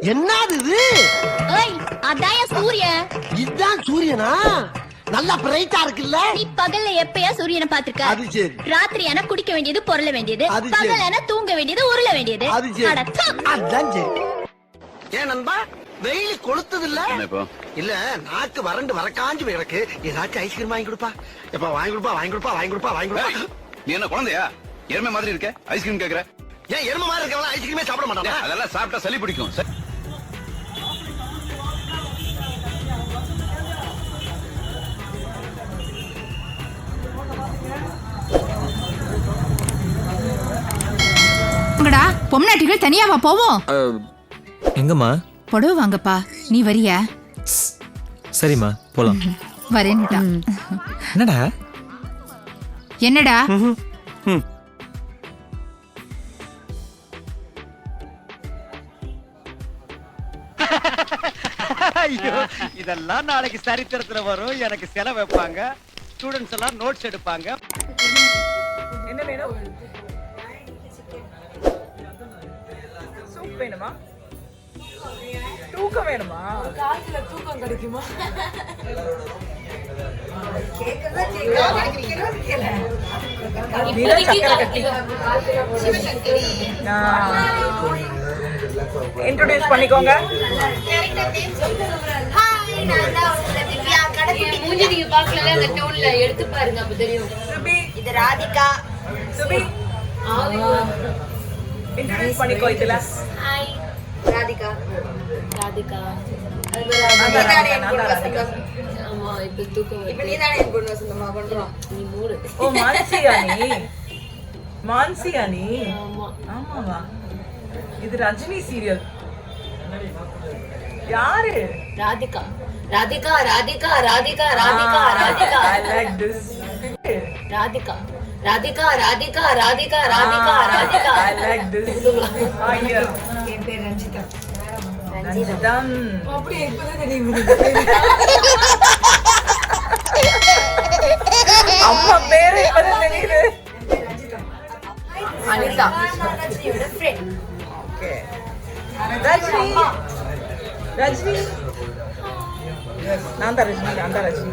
என்னது இது? ஏய் அதான் சூரியன். இதுதான் சூரியனா? நல்லா பிரைட்டா இருக்குல்ல? நீ பகல்ல எப்பயா சூரியனை பாத்துக்க? அது சரி. ராத்திரி ஆனா குடிக்க வேண்டியது பொருள வேண்டியது, அது சரி. பகல் ஆனா தூங்க வேண்டியது உருள வேண்டியது. அது சரி. அட ச்சே. அதான் சரி. ஏன் நண்பா வெயில் கொளுத்தது இல்ல? இல்ல நாக்கு வறண்டு வரக்காஞ்சு கிடக்கு. ஏதாச்சும் ஐஸ்கிரீம் வாங்கி கொடுப்பா. எப்ப வாங்கி கொடுப்பா வாங்கி கொடுப்பா வாங்கி கொடுப்பா வாங்கி கொடுப்பா. நீ என்ன குழந்தையா? எருமை மாதிரி இருக்க, ஐஸ்கிரீம் கேக்குற? ஏன் எருமை மாதிரி இருக்கவங்க ஐஸ்கிரீமே சாப்பிட மாட்டாங்க? அதெல்லாம் சாப்பிட்டா சளி பிடிக்கும். பொம்னாட்டிகள் தனியாவா போவோம்? எங்கம்மா? புடவை வாங்கப்பா. நீ வரியா? சரிம்மா போலாம். வரேன்டா. என்னடா என்னடா? ஐயோ இதெல்லாம் நாளைக்கு சரித்திரத்துல வரும். எனக்கு செலவு வைப்பாங்க, ஸ்டூடெண்ட்ஸ் எல்லாம் நோட்ஸ் எடுப்பாங்க. என்ன வேணும்? சூப் வேணுமா? தூக்கம் வேணுமா? காலையில தூக்கம் கிடைக்குமா? இன்ட்ரோடியூஸ் பண்ணிக்கோங்க. எடுத்து பாருங்க அப்ப தெரியும். இது ராதிகா. சுபி இன்ட்ரோடியூஸ் பண்ணிக்கோ. இதுல ஹாய் ராதிகா. ராதிகா ஆமா இப்ப தூக்கம். இப்ப நீ தானே என் பொண்ணு வசந்தமா பண்றோம். நீ மூடு. ஓ மான்சியா நீ? மான்சியா நீ? ஆமா ஆமாவா? இது ரஜினி சீரியல். யாரு? Radhika Radhika Radhika Radhika Radhika Radhika. I like this. Radhika Radhika Radhika Radhika Radhika Radhika. I like this. ஐயா என் பேர் ரஞ்சிதா. ரஞ்சிதா. அப்படியே இப்பதான் தெரியும். அம்மா பேரு இப்பதான் தெரியுது. அனிதா ரஜினியோட ஃப்ரெண்ட். ஓகே ரஜினி. ரஜினி நான் தான் ரஜினி. நான் தான் ரஜினி.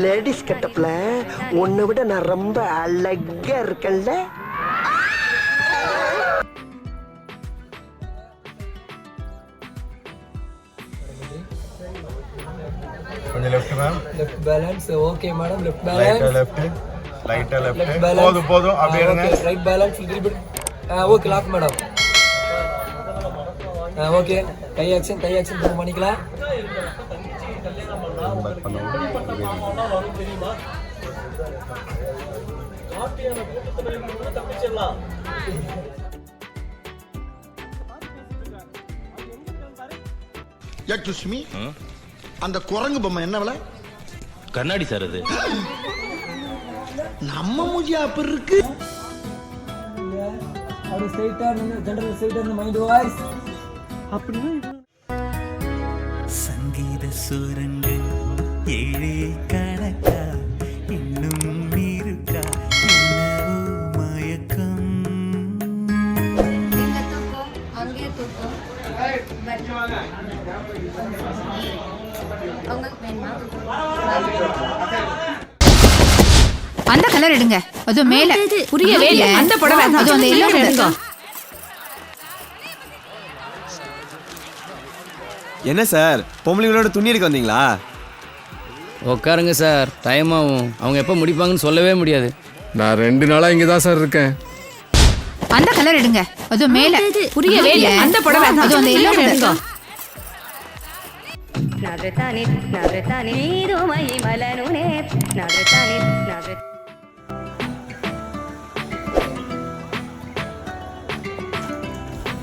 லேடிஸ் கெட்டப்ல உன்னை விட நான் ரொம்ப அழகா இருக்கேன்ல. கொஞ்சம் left ma'am. Left balance. Okay madam. Left லைட்டா பேலன்ஸ். லெஃப்ட். லைட்டா லெஃப்ட் லெஃப்ட். பேலன்ஸ். போதும் போதும் அப்படியே இருங்க. Okay right balance. Little bit. Okay lock madam. Okay கை ஆக்ஷன். கை ஆக்ஷன் மூவ் பண்ணிக்கலாம். பேக் பண்ணுங்க. எக்ஸ்கியூஸ் மீ, அந்த குரங்கு பொம்மை என்ன விலை? கண்ணாடி சார் அது. நம்ம மூஞ்சி அப்படி இருக்கு. அப்படியே ஸ்ட்ரைட்டா நின்னு ஜெனரல் ஸ்ட்ரைட்டா நின்னு மைண்ட் வாய்ஸ். அப்படினா சங்கீத சுரங்கள் ஏழே கணக்கா இன்னும் இருக்கா என்னவோ மயக்கம். எங்க தூக்கம் அங்கே தூக்கம். உங்களுக்கு வேணுமா? அந்த கலர் எடுங்க. அது மேல புரியவே இல்ல. அந்த புடவை அது அந்த எல்லோ எடுங்க. என்ன சார் பொம்பளைங்களோட துணி எடுக்க வந்தீங்களா? உட்காருங்க சார், டைம் ஆகும். அவங்க எப்போ முடிப்பாங்கன்னு சொல்லவே முடியாது. நான் 2 நாளா இங்க தான் சார் இருக்கேன். அந்த கலர் எடுங்க. அது மேல புரியவே இல்ல. அந்த புடவை அது அந்த எல்லோ எடுங்க. நவரத்தானே நவரத்தானே நீருமை மலனுனே நவரத்தானே நவர.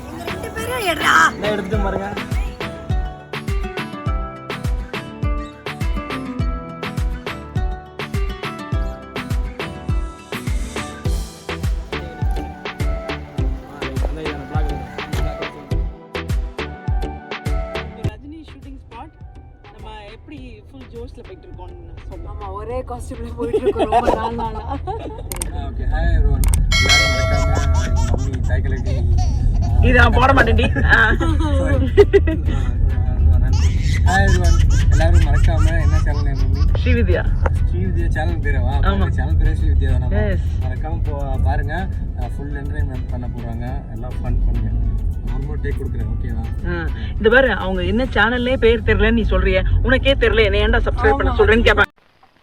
நீங்க 2 பேரும் எடுறா. நான் எடுத்து பாருங்க. ஒரே காஸ்டியூம்ல போயிட்டு இருக்கோம் ரொம்ப நாளா. Okay hi everyone. எல்லாரும் மறக்காம மம்மி தாய் கலட்டி இது நான் போட மாட்டேன்டி எல்லாரும் மறக்காம என்ன channel name Srividya Srividya channel பேரவா சேனல் பேரே ஸ்ரீவித்யா தானே மறக்காம பாருங்க ஃபுல் என்டர்டைன்மெண்ட் பண்ண போறாங்க எல்லாம் ஃபன் பண்ணுங்க நார்மல் டேக் கொடுக்குறேன் ஓகேவா இந்த பாரு அவங்க என்ன சேனல்லே பேர் தெரியலன்னு நீ சொல்றியே உனக்கே தெரியல என்ன ஏன்டா சப்ஸ்கிரைப் பண்ண சொல்றேன்னு கேட்பேன்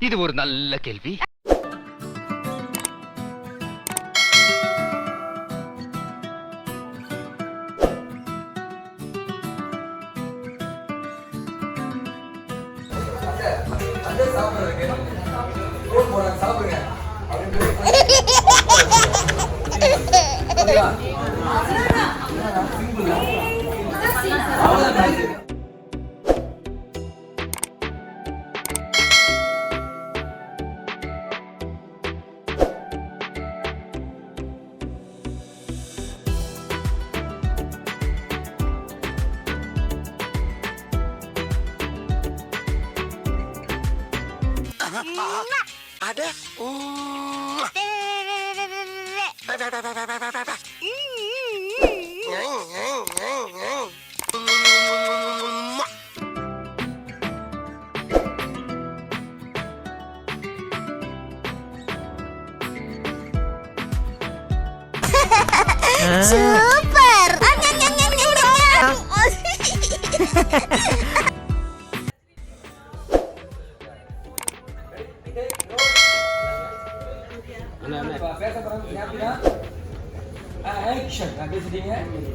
இது ஒரு நல்ல கேள்வி. அட சூப்பர்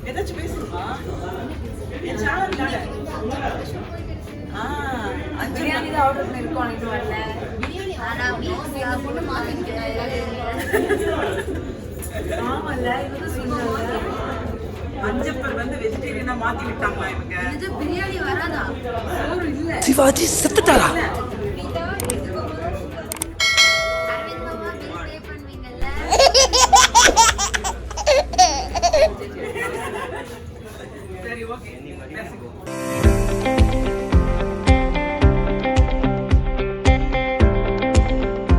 ஏதாச்சும் பேசுமா பிரியாணி தான் ஆர்டர் பண்ணிருக்கோம் இது வரல ஆமால இவங்க சொன்னாங்க அஞ்சப்பர் வந்து வெஜிடேரியனா மாத்தி விட்டாங்களா இவங்க பிரியாணி வராதா சோறு இல்ல சிவாஜி செத்துட்டாரா